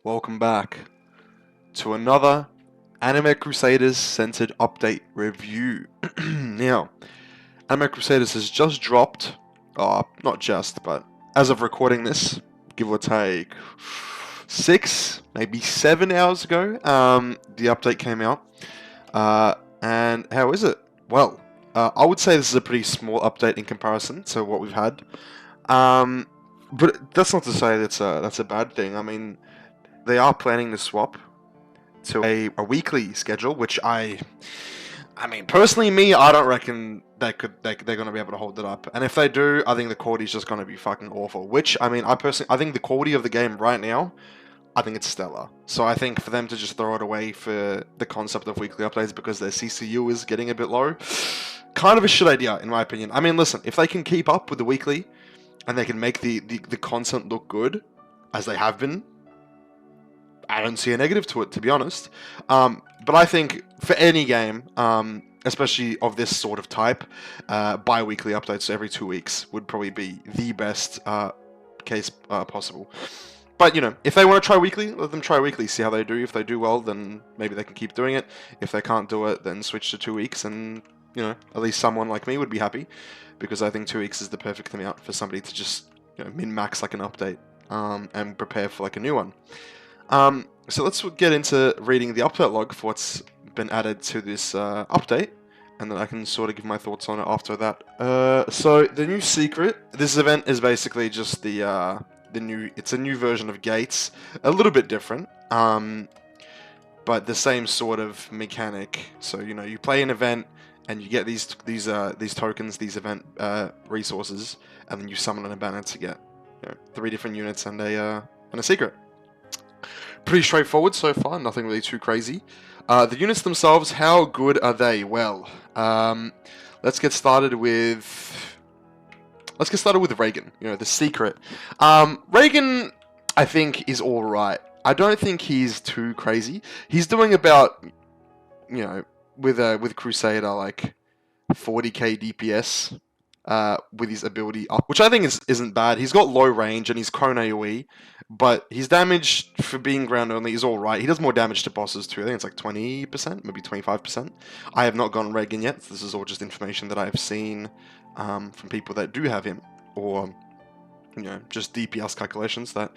welcome back to another Anime Crusaders centered update review. Now, Anime Crusaders has just dropped, not just, but as of recording this, give or take 6, maybe 7 hours ago, the update came out. And how is it? Well, I would say this is a pretty small update in comparison to what we've had. But that's not to say that's a bad thing. I mean, they are planning to swap to a weekly schedule, which I mean, personally, I don't reckon they're going to be able to hold it up. And if they do, I think the quality is just going to be fucking awful. Which, I mean, I think the quality of the game right now, I think it's stellar. So I think for them to just throw it away for the concept of weekly updates because their CCU is getting a bit low, kind of a shit idea, in my opinion. I mean, listen, if they can keep up with the weekly and they can make the content look good, as they have been, I don't see a negative to it, to be honest. But I think for any game, especially of this sort of type, bi-weekly updates every 2 weeks would probably be the best case possible. But, you know, if they want to try weekly, let them try weekly, see how they do. If they do well, then maybe they can keep doing it. If they can't do it, then switch to 2 weeks, and, you know, at least someone like me would be happy, because I think 2 weeks is the perfect amount for somebody to just, you know, min-max like an update and prepare for like a new one. So let's get into reading the update log for what's been added to this update, and then I can sort of give my thoughts on it after that. So the new secret, this event is basically just it's a new version of Gates, a little bit different, but the same sort of mechanic. So, you know, you play an event and you get these tokens, these event resources, and then you summon an banner to get, you know, 3 different units and a secret. Pretty straightforward so far, nothing really too crazy. The units themselves, how good are they? Well, let's get started with Reigen, you know, the secret. Reigen, I think, is alright. I don't think he's too crazy. He's doing about, you know, with Crusader, like 40k DPS with his ability up, which I think isn't bad. He's got low range and he's cone AoE, but his damage for being ground only is alright. He does more damage to bosses too. I think it's like 20%, maybe 25%. I have not gotten Reigen yet. This is all just information that I have seen from people that do have him, or, you know, just DPS calculations that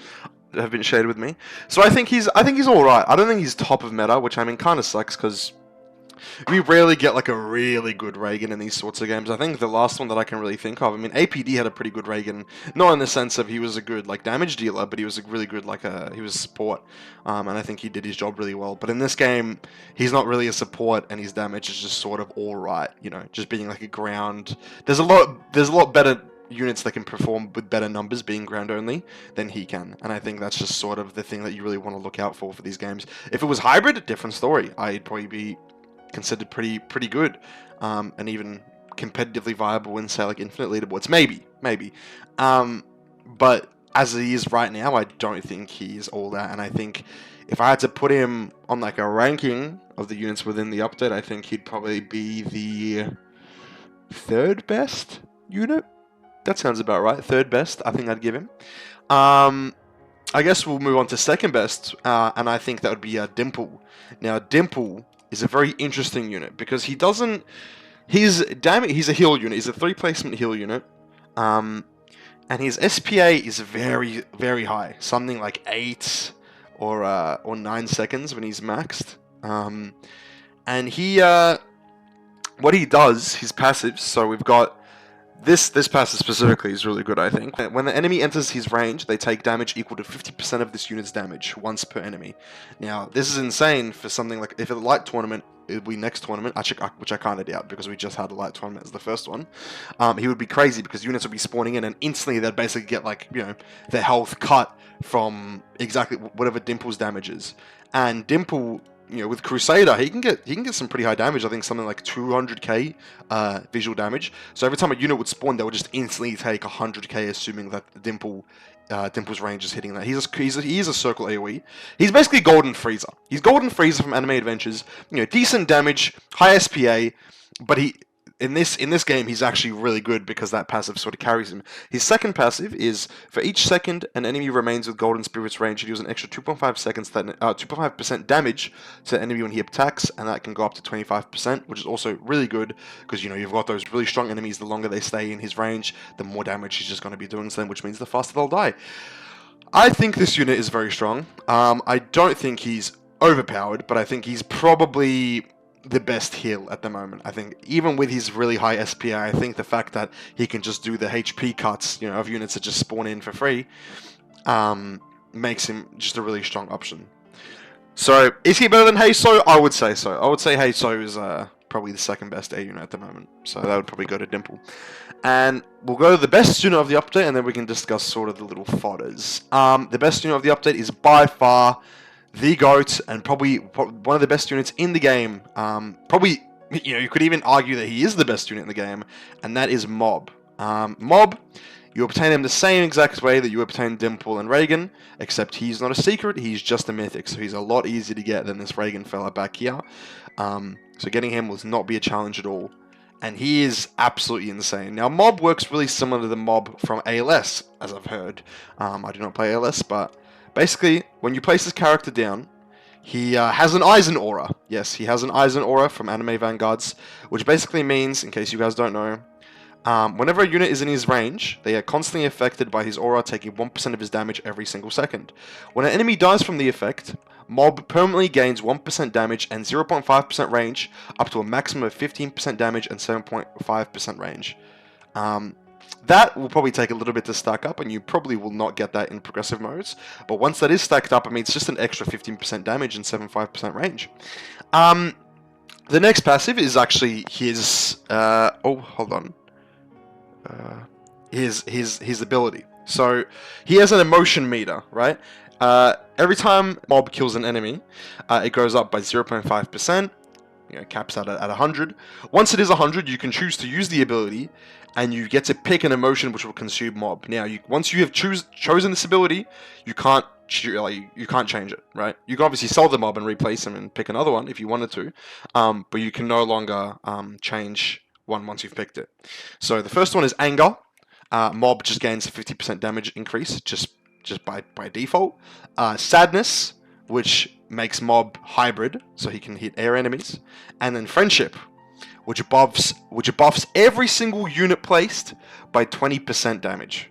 have been shared with me. So I think he's alright. I don't think he's top of meta, which, I mean, kind of sucks because we rarely get like a really good Reigen in these sorts of games. I think the last one that I can really think of, I mean, APD had a pretty good Reigen, not in the sense of he was a good like damage dealer, but he was a really good he was a support, and I think he did his job really well. But in this game, he's not really a support, and his damage is just sort of all right, you know, just being like a ground. There's a lot better units that can perform with better numbers being ground only than he can, and I think that's just sort of the thing that you really want to look out for these games. If it was hybrid, different story. I'd probably be considered pretty good, and even competitively viable in, say, like infinite leaderboards, maybe. But as he is right now, I don't think he's all that. And I think if I had to put him on like a ranking of the units within the update, I think he'd probably be the 3rd best unit. That sounds about right. 3rd best, I think I'd give him. I guess we'll move on to 2nd best, and I think that would be Dimple. Now, Dimple is a very interesting unit because he's a heal unit. He's a 3 placement heal unit, and his SPA is very, very high, something like 8 or 9 seconds when he's maxed. And he what he does, his passives. So we've got this passive specifically is really good, I think. When the enemy enters his range, they take damage equal to 50% of this unit's damage once per enemy. Now, this is insane for something like, if it's a light tournament, it would be next tournament, which I kind of doubt because we just had a light tournament as the first one. He would be crazy because units would be spawning in and instantly they'd basically get, like, you know, their health cut from exactly whatever Dimple's damage is. And Dimple, you know, with Crusader, he can get some pretty high damage. I think something like 200k visual damage. So every time a unit would spawn, they would just instantly take 100k, assuming that Dimple's range is hitting that. He's a circle AoE. He's basically Golden Freezer. He's Golden Freezer from Anime Adventures. You know, decent damage, high SPA, but in this game, he's actually really good because that passive sort of carries him. His second passive is for each second an enemy remains with Golden Spirit's range, he deals an extra 2.5% damage to the enemy when he attacks, and that can go up to 25%, which is also really good because you've got those really strong enemies. The longer they stay in his range, the more damage he's just going to be doing to them, which means the faster they'll die. I think this unit is very strong. I don't think he's overpowered, but I think he's probably the best heal at the moment. I think even with his really high SPA, I think the fact that he can just do the HP cuts, of units that just spawn in for free, makes him just a really strong option. So, is he better than Heiso? I would say so. I would say Heiso is probably the second best A unit at the moment. So that would probably go to Dimple. And we'll go to the best unit of the update, and then we can discuss sort of the little fodders. The best unit of the update is by far the GOAT, and probably one of the best units in the game. Probably, you could even argue that he is the best unit in the game, and that is Mob. Mob, you obtain him the same exact way that you obtain Dimple and Reigen, except he's not a secret, he's just a mythic, so he's a lot easier to get than this Reigen fella back here. So getting him will not be a challenge at all, and he is absolutely insane. Now, Mob works really similar to the Mob from ALS, as I've heard. I do not play ALS, but basically, when you place his character down, he has an Eisen aura. Yes, he has an Eisen aura from Anime Vanguards, which basically means, in case you guys don't know, whenever a unit is in his range, they are constantly affected by his aura, taking 1% of his damage every single second. When an enemy dies from the effect, Mob permanently gains 1% damage and 0.5% range, up to a maximum of 15% damage and 7.5% range. That will probably take a little bit to stack up, and you probably will not get that in progressive modes. But once that is stacked up, it's just an extra 15% damage and 7.5% range. The next passive is actually his... hold on. His ability. So, he has an emotion meter, right? Every time Mob kills an enemy, it goes up by 0.5%. Caps out at 100. Once it is 100, you can choose to use the ability, and you get to pick an emotion which will consume Mob. Now, once you have chosen this ability, you can't change it, right? You can obviously sell the Mob and replace him and pick another one if you wanted to, but you can no longer change one once you've picked it. So the first one is Anger. Mob just gains a 50% damage increase just by default. Sadness, which makes Mob hybrid, so he can hit air enemies. And then Friendship, which buffs every single unit placed by 20% damage.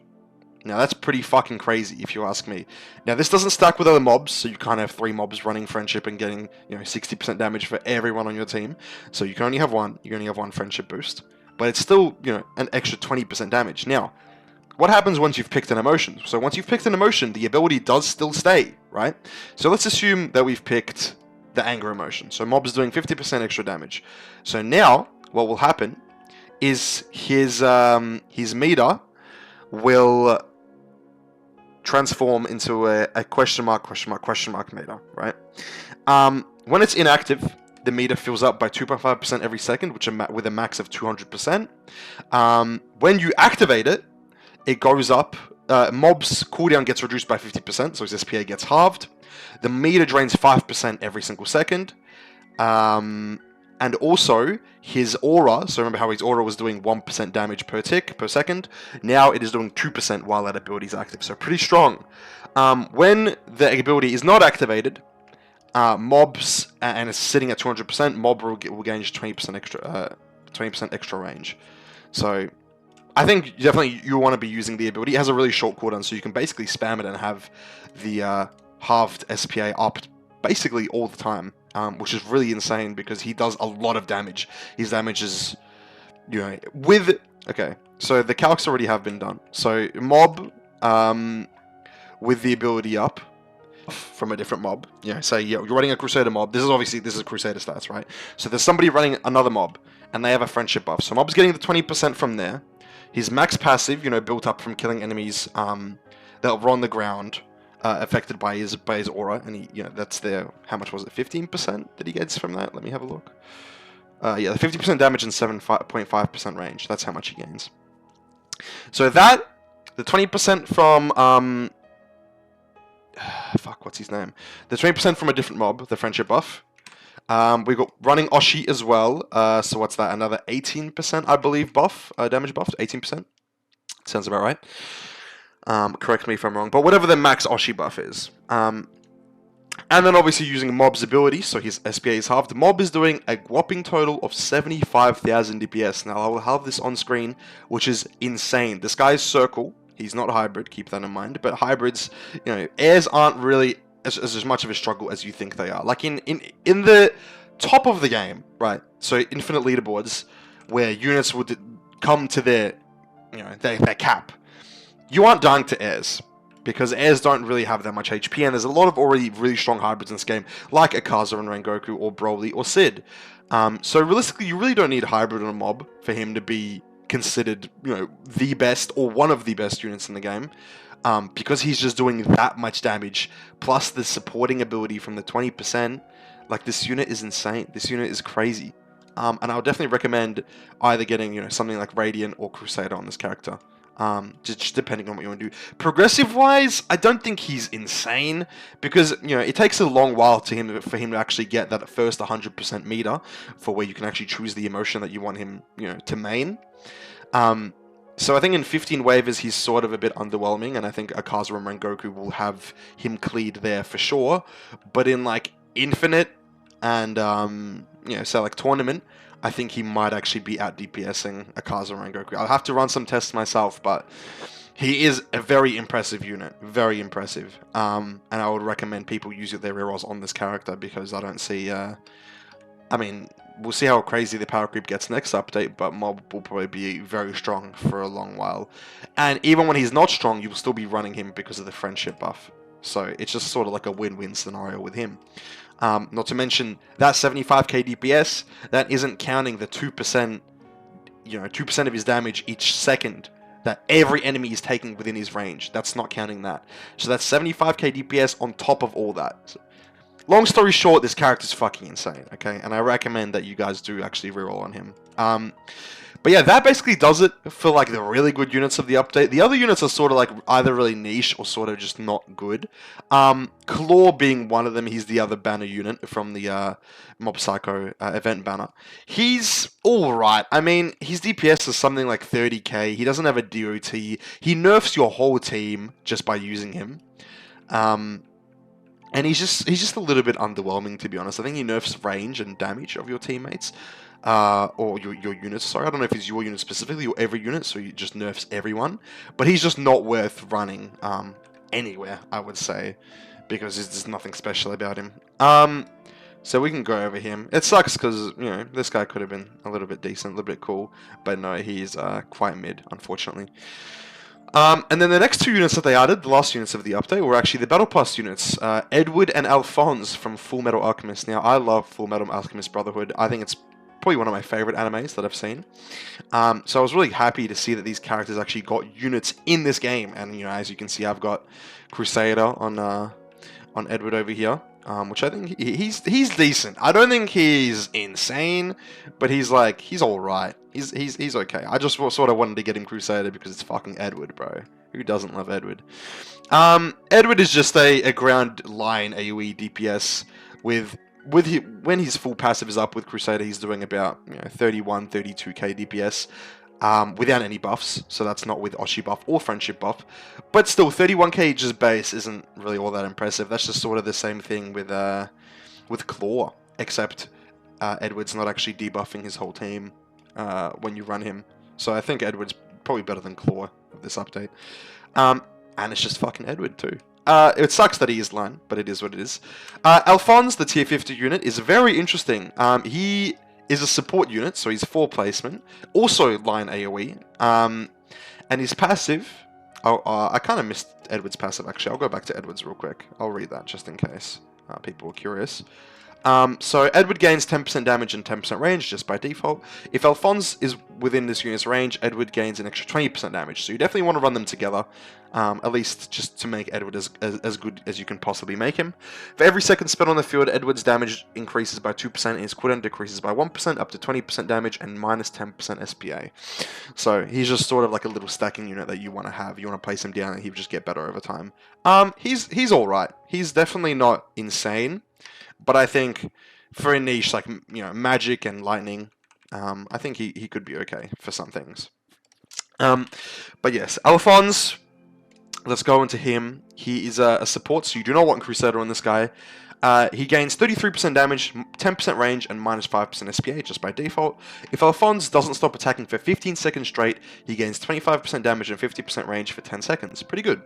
Now that's pretty fucking crazy if you ask me. Now this doesn't stack with other mobs, so you can't have 3 mobs running Friendship and getting 60% damage for everyone on your team. So you can only have one. You only have one Friendship boost, but it's still an extra 20% damage. Now, what happens once you've picked an emotion? So once you've picked an emotion, the ability does still stay, right? So let's assume that we've picked the Anger emotion. So Mob is doing 50% extra damage. So now what will happen is his meter will transform into a question mark meter, right? When it's inactive, the meter fills up by 2.5% every second, with a max of 200%. When you activate it, it goes up. Mob's cooldown gets reduced by 50%, so his SPA gets halved. The meter drains 5% every single second. And also, his aura, so remember how his aura was doing 1% damage per tick per second, now it is doing 2% while that ability is active, so pretty strong. When the ability is not activated, mobs, and it's sitting at 200%, Mob will gain just 20% extra range. So, I think definitely you want to be using the ability. It has a really short cooldown, so you can basically spam it and have the halved SPA up basically all the time, which is really insane because he does a lot of damage. His damage is, okay, so the calcs already have been done. So Mob, with the ability up from a different mob, say you're running a Crusader mob. This is Crusader stats, right? So there's somebody running another mob, and they have a friendship buff. So Mob's getting the 20% from there. His max passive, built up from killing enemies that were on the ground, affected by his aura, and that's there. How much was it? 15% that he gets from that. Let me have a look. The 50% damage and 7.5% range. That's how much he gains. So the 20% from what's his name? The 20% from a different mob, the friendship buff. We got running Oshi as well. So what's that? Another 18%, I believe, buff, damage buff. 18%. Sounds about right. Correct me if I'm wrong, but whatever the max Oshi buff is. And then obviously using Mob's ability, so his SPA is halved. Mob is doing a whopping total of 75,000 DPS. Now I will have this on screen, which is insane. This guy's Circle. He's not hybrid, keep that in mind. But hybrids, airs aren't really as much of a struggle as you think they are. Like in the top of the game, right? So infinite leaderboards, where units would come to their cap. You aren't dying to airs, because airs don't really have that much HP, and there's a lot of already really strong hybrids in this game, like Akaza and Rengoku, or Broly, or Sid. So realistically, you really don't need hybrid on a mob for him to be considered, the best, or one of the best units in the game, because he's just doing that much damage, plus the supporting ability from the 20%. Like, this unit is insane. This unit is crazy. And I would definitely recommend either getting, something like Radiant or Crusader on this character. Just depending on what you want to do. Progressive wise, I don't think he's insane, because it takes a long while for him to actually get that first 100% meter for where you can actually choose the emotion that you want him to main. So I think in 15 waivers he's sort of a bit underwhelming, and I think Akaza and Rengoku will have him cleared there for sure. But in like Infinite and say like Tournament, I think he might actually be out DPSing Akaza and Rengoku. I'll have to run some tests myself, but he is a very impressive unit. Very impressive. And I would recommend people use their rerolls on this character, because I don't see... I mean, we'll see how crazy the power creep gets next update, but Mob will probably be very strong for a long while. And even when he's not strong, you will still be running him because of the friendship buff. So it's just sort of like a win-win scenario with him. Not to mention that 75k DPS, that isn't counting the 2%, 2% of his damage each second that every enemy is taking within his range. That's not counting that. So that's 75k DPS on top of all that. So, long story short, this character's fucking insane, okay? And I recommend that you guys do actually reroll on him. But yeah, that basically does it for like the really good units of the update. The other units are sort of like either really niche or sort of just not good. Claw being one of them. He's the other banner unit from the Mob Psycho event banner. He's alright. I mean, his DPS is something like 30k. He doesn't have a DOT. He nerfs your whole team just by using him. And he's just a little bit underwhelming, to be honest. I think he nerfs range and damage of your teammates. Or your units, sorry. I don't know if it's your unit specifically or every unit, so he just nerfs everyone. But he's just not worth running anywhere, I would say, because there's nothing special about him. So we can go over him. It sucks because, this guy could have been a little bit decent, a little bit cool. But no, he's quite mid, unfortunately. And then the next two units that they added, the last units of the update, were actually the Battle Pass units. Edward and Alphonse from Full Metal Alchemist. Now, I love Full Metal Alchemist Brotherhood. I think it's probably one of my favorite animes that I've seen. So I was really happy to see that these characters actually got units in this game. And, as you can see, I've got Crusader on Edward over here. Which I think he's decent. I don't think he's insane, but he's alright. He's okay. I just sort of wanted to get him Crusader because it's fucking Edward, bro. Who doesn't love Edward? Edward is just a ground line AoE DPS when his full passive is up with Crusader. He's doing about 31, 32k DPS. Without any buffs, so that's not with Oshi buff or friendship buff, but still 31k just base isn't really all that impressive. That's just sort of the same thing with Claw, except Edward's not actually debuffing his whole team when you run him. So I think Edward's probably better than Claw with this update, and it's just fucking Edward too. It sucks that he is line, but it is what it is. Alphonse, the tier 50 unit, is very interesting. He is a support unit, so he's 4 placement, also line AoE, and his passive, I kind of missed Edward's passive actually. I'll go back to Edward's real quick. I'll read that just in case people are curious. So Edward gains 10% damage and 10% range just by default. If Alphonse is within this unit's range, Edward gains an extra 20% damage. So you definitely want to run them together, at least just to make Edward as good as you can possibly make him. For every second spent on the field, Edward's damage increases by 2% and his cooldown decreases by 1%, up to 20% damage and minus 10% SPA. So he's just sort of like a little stacking unit that you want to have. You want to place him down and he'll just get better over time. He's alright. He's definitely not insane. But I think for a niche like magic and lightning, I think he could be okay for some things. But yes, Alphonse. Let's go into him. He is a support, so you do not want Crusader on this guy. He gains 33% damage, 10% range, and minus 5% SPA just by default. If Alphonse doesn't stop attacking for 15 seconds straight, he gains 25% damage and 50% range for 10 seconds. Pretty good.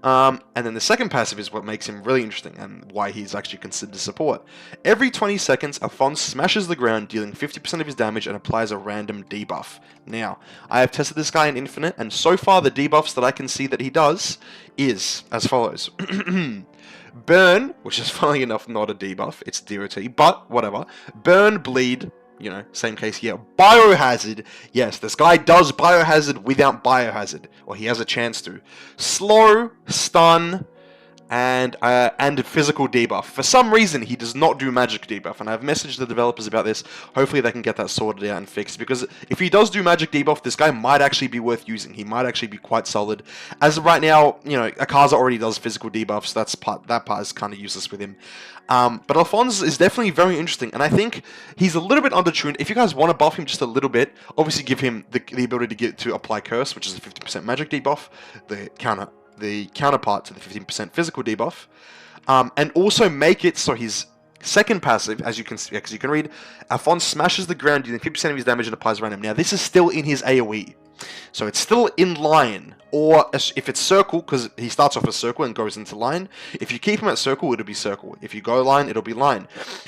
And then the second passive is what makes him really interesting and why he's actually considered support. Every 20 seconds, Alphonse smashes the ground, dealing 50% of his damage and applies a random debuff. Now, I have tested this guy in Infinite, and so far the debuffs that I can see that he does is as follows. Burn, which is funnily enough not a debuff, it's DOT, but whatever. Burn, bleed, same case here. Biohazard, yes, this guy does biohazard without biohazard, or he has a chance to. Slow, stun, and physical debuff. For some reason, he does not do magic debuff, and I've messaged the developers about this. Hopefully they can get that sorted out and fixed, because if he does do magic debuff, this guy might actually be worth using. He might actually be quite solid. As of right now, Akaza already does physical debuffs, so that part is kind of useless with him. But Alphonse is definitely very interesting, and I think he's a little bit undertuned. If you guys want to buff him just a little bit, obviously give him the ability to apply Curse, which is a 50% magic debuff, the counterpart to the 15% physical debuff, and also make it so his second passive, as you can read, Alphonse smashes the ground dealing 50% of his damage and applies random. Now this is still in his AoE, so it's still in line, or if it's circle, because he starts off as circle and goes into line. If you keep him at circle, it'll be circle. If you go line, it'll be line.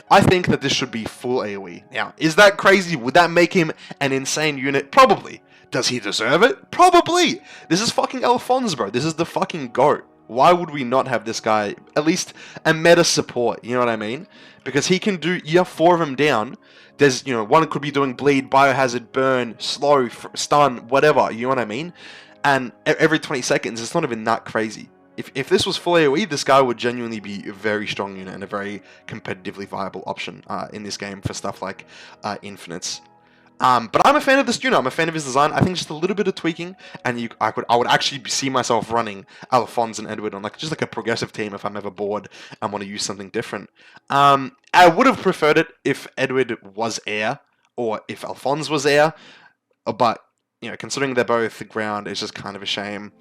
I think that this should be full AoE. Now, is that crazy? Would that make him an insane unit? Probably. Does he deserve it? Probably! This is fucking Alphonse, bro. This is the fucking GOAT. Why would we not have this guy, at least a meta support, you know what I mean? Because he can do, you have 4 of them down, there's, one could be doing bleed, biohazard, burn, slow, stun, whatever, you know what I mean? And every 20 seconds, it's not even that crazy. If this was full AoE, this guy would genuinely be a very strong unit and a very competitively viable option in this game for stuff like Infinites. But I'm a fan of this unit. I'm a fan of his design. I think just a little bit of tweaking, and I would actually see myself running Alphonse and Edward on just like a progressive team if I'm ever bored and want to use something different. I would have preferred it if Edward was air or if Alphonse was air, but considering they're both ground, it's just kind of a shame.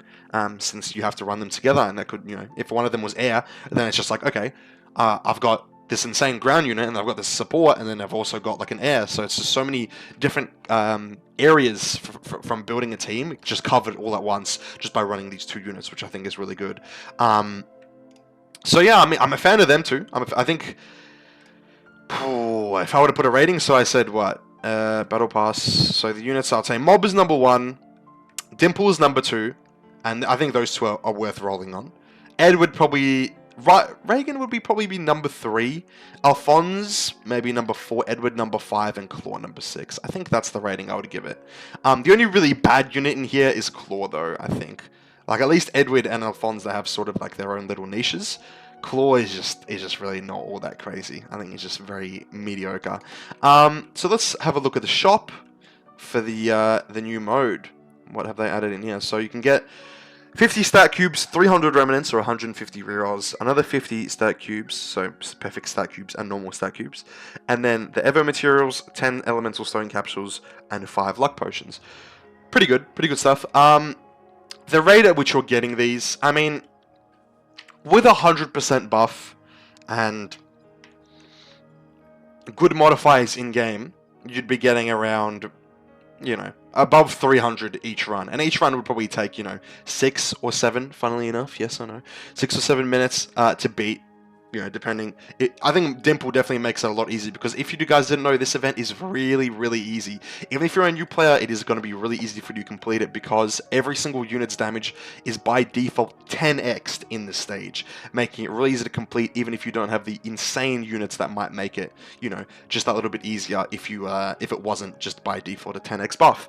Since you have to run them together, and that could, if one of them was air, then it's just like, okay, I've got this insane ground unit, and I've got this support, and then I've also got like an air, so it's just so many different areas from building a team just covered all at once just by running these 2 units, which I think is really good. So yeah, I mean, I'm a fan of them too. I think, if I were to put a rating, so I said what? Battle Pass, so the units, I'll say Mob is number 1, Dimple is number 2, and I think those 2 are worth rolling on. Ed would probably... Reigen would probably be number 3, Alphonse maybe number 4, Edward number 5, and Claw number 6. I think that's the rating I would give it. The only really bad unit in here is Claw, though, I think. Like, at least Edward and Alphonse, they have sort of like their own little niches. Claw is just really not all that crazy. I think it's just very mediocre. So let's have a look at the shop for the new mode. What have they added in here? So you can get 50 stat cubes, 300 remnants, or 150 rerolls, another 50 stat cubes, so perfect stat cubes and normal stat cubes, and then the Evo materials, 10 elemental stone capsules, and 5 luck potions. Pretty good stuff. The rate at which you're getting these, I mean, with 100% buff and good modifiers in-game, you'd be getting around, above 300 each run. And each run would probably take, 6 or 7, funnily enough, yes or no, 6 or 7 minutes to beat, depending. I think Dimple definitely makes it a lot easier, because if you guys didn't know, this event is really, really easy. Even if you're a new player, it is going to be really easy for you to complete it, because every single unit's damage is by default 10x'd in this stage, making it really easy to complete, even if you don't have the insane units that might make it, just that little bit easier if it wasn't just by default a 10x buff.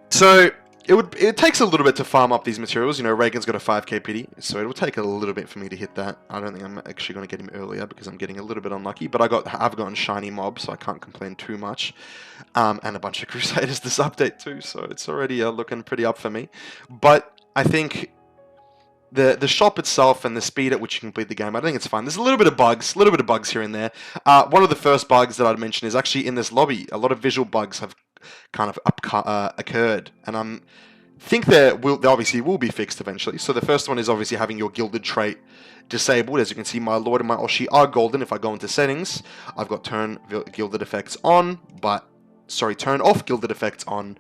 So it takes a little bit to farm up these materials. Reigen's got a 5k pity, so it will take a little bit for me to hit that. I don't think I'm actually going to get him earlier because I'm getting a little bit unlucky, but I've gotten shiny mob, so I can't complain too much. And a bunch of Crusaders this update too, so it's already looking pretty up for me. But I think the shop itself and the speed at which you complete the game, I think it's fine. There's a little bit of bugs here and there. One of the first bugs that I'd mention is actually in this lobby. A lot of visual bugs have kind of occurred, and think they obviously will be fixed eventually. So the first one is obviously having your gilded trait disabled. As you can see, my Lord and my Oshi are golden. If I go into settings, I've got turn gilded effects on, turn off gilded effects on,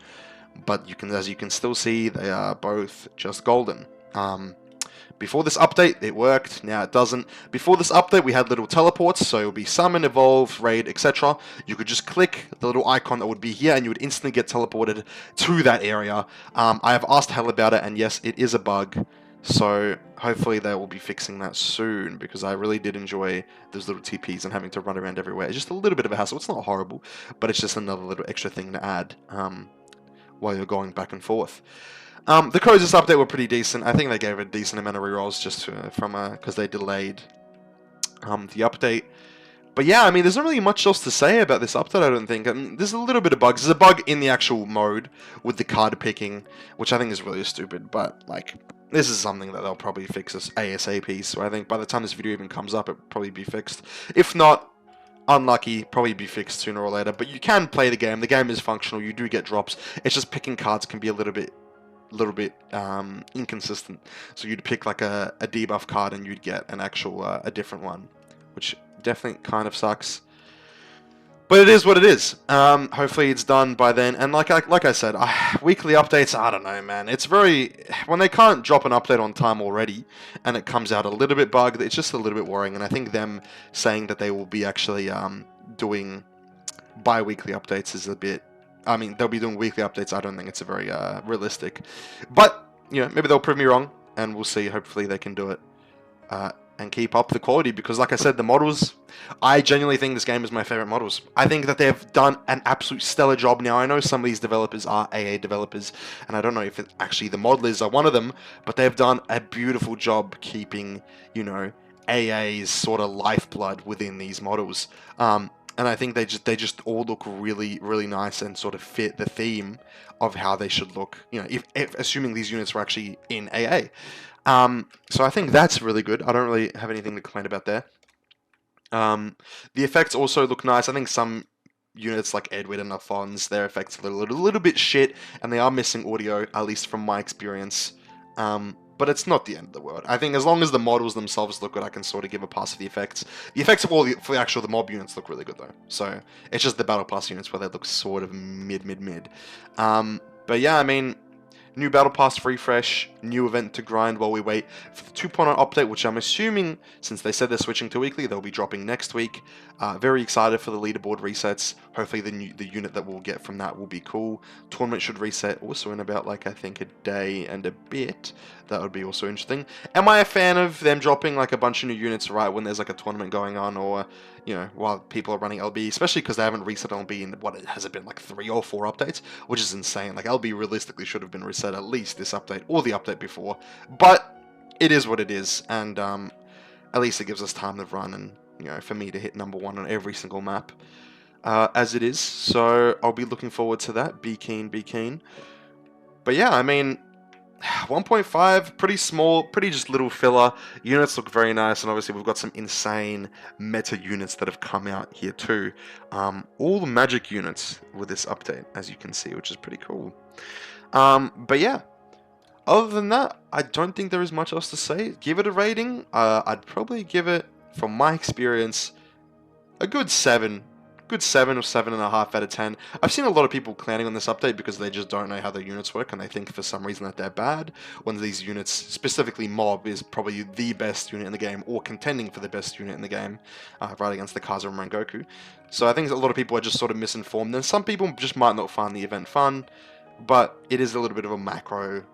but as you can still see, they are both just golden. Before this update, it worked. Now it doesn't. Before this update, we had little teleports, so it would be summon, evolve, raid, etc. You could just click the little icon that would be here, and you would instantly get teleported to that area. I have asked Hell about it, and yes, it is a bug. So hopefully they will be fixing that soon, because I really did enjoy those little TPs and having to run around everywhere. It's just a little bit of a hassle. It's not horrible, but it's just another little extra thing to add while you're going back and forth. The Crusaders update were pretty decent. I think they gave a decent amount of rerolls just because they delayed the update. But yeah, I mean, there's not really much else to say about this update, I don't think. There's a little bit of bugs. There's a bug in the actual mode with the card picking, which I think is really stupid, but, like, this is something that they'll probably fix as ASAP, so I think by the time this video even comes up, it'll probably be fixed. If not, unlucky, probably be fixed sooner or later, but you can play the game. The game is functional. You do get drops. It's just picking cards can be a little bit inconsistent. So you'd pick like a debuff card and you'd get an actual a different one, which definitely kind of sucks. But it is what it is. Hopefully it's done by then. And like I said, weekly updates, I don't know, man. It's when they can't drop an update on time already, and it comes out a little bit bugged, it's just a little bit worrying. And I think them saying that they will be actually doing bi-weekly updates is a bit. I mean, they'll be doing weekly updates. I don't think it's a very realistic. But, you know, maybe they'll prove me wrong, and we'll see. Hopefully they can do it and keep up the quality, because, like I said, the models, I genuinely think this game is my favorite models. I think that they've done an absolute stellar job. Now, I know some of these developers are AA developers, and I don't know if actually the modelers are one of them, but they've done a beautiful job keeping, you know, AA's sort of lifeblood within these models. And I think they just all look really, really nice and sort of fit the theme of how they should look, you know, if assuming these units were actually in AA. So I think that's really good. I don't really have anything to complain about there. The effects also look nice. I think some units like Edward and Alphonse, their effects are a little bit shit, and they are missing audio, at least from my experience. But it's not the end of the world. I think as long as the models themselves look good, I can sort of give a pass for the effects. The effects of the mob units look really good though. So it's just the battle pass units where they look sort of mid. But yeah, I mean, new battle pass refresh, new event to grind while we wait for the 2.0 update, which I'm assuming, since they said they're switching to weekly, they'll be dropping next week. Very excited for the leaderboard resets. Hopefully the unit that we'll get from that will be cool. Tournament should reset also in about, like, I think a day and a bit. That would be also interesting. Am I a fan of them dropping like a bunch of new units right when there's like a tournament going on, or, you know, while people are running LB, especially because they haven't reset LB in, what, has it been like 3 or 4 updates, which is insane. Like, LB realistically should have been reset at least this update or the update before, but it is what it is, and at least it gives us time to run and, you know, for me to hit #1 on every single map as it is. So I'll be looking forward to that. Be keen. But yeah, I mean, 1.5, pretty small, pretty just little filler. Units look very nice, and obviously we've got some insane meta units that have come out here too. All the magic units with this update, as you can see, which is pretty cool. But yeah, other than that, I don't think there is much else to say. Give it a rating. I'd probably give it, from my experience, a good 7. Good 7 or 7.5 out of 10. I've seen a lot of people clowning on this update because they just don't know how their units work, and they think for some reason that they're bad, when these units, specifically Mob, is probably the best unit in the game, or contending for the best unit in the game, right against the Kaza and Rengoku. So I think a lot of people are just sort of misinformed, and some people just might not find the event fun, but it is a little bit of a macro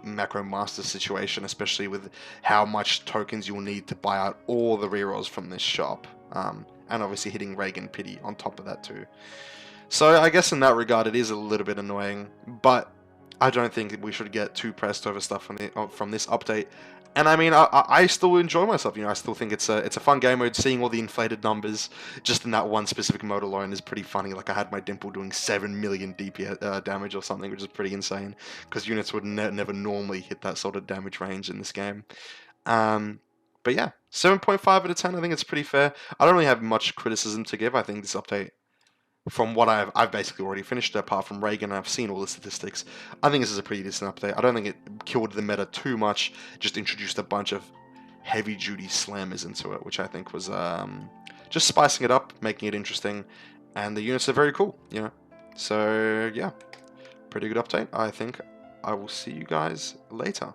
master situation, especially with how much tokens you'll need to buy out all the rerolls from this shop. And obviously hitting Reigen Pity on top of that too. So I guess in that regard it is a little bit annoying, but I don't think we should get too pressed over stuff from this update And I mean, I still enjoy myself. You know, I still think it's a fun game mode. Seeing all the inflated numbers just in that one specific mode alone is pretty funny. Like I had my Dimple doing 7 million DPS damage or something, which is pretty insane because units would never normally hit that sort of damage range in this game. Um, but yeah, 7.5 out of 10. I think it's pretty fair. I don't really have much criticism to give. I think this update, from what I've basically already finished, apart from Reigen, I've seen all the statistics. I think this is a pretty decent update. I don't think it killed the meta too much. Just introduced a bunch of heavy-duty slammers into it, which I think was just spicing it up, making it interesting, and the units are very cool, you know. So yeah, pretty good update. I think I will see you guys later.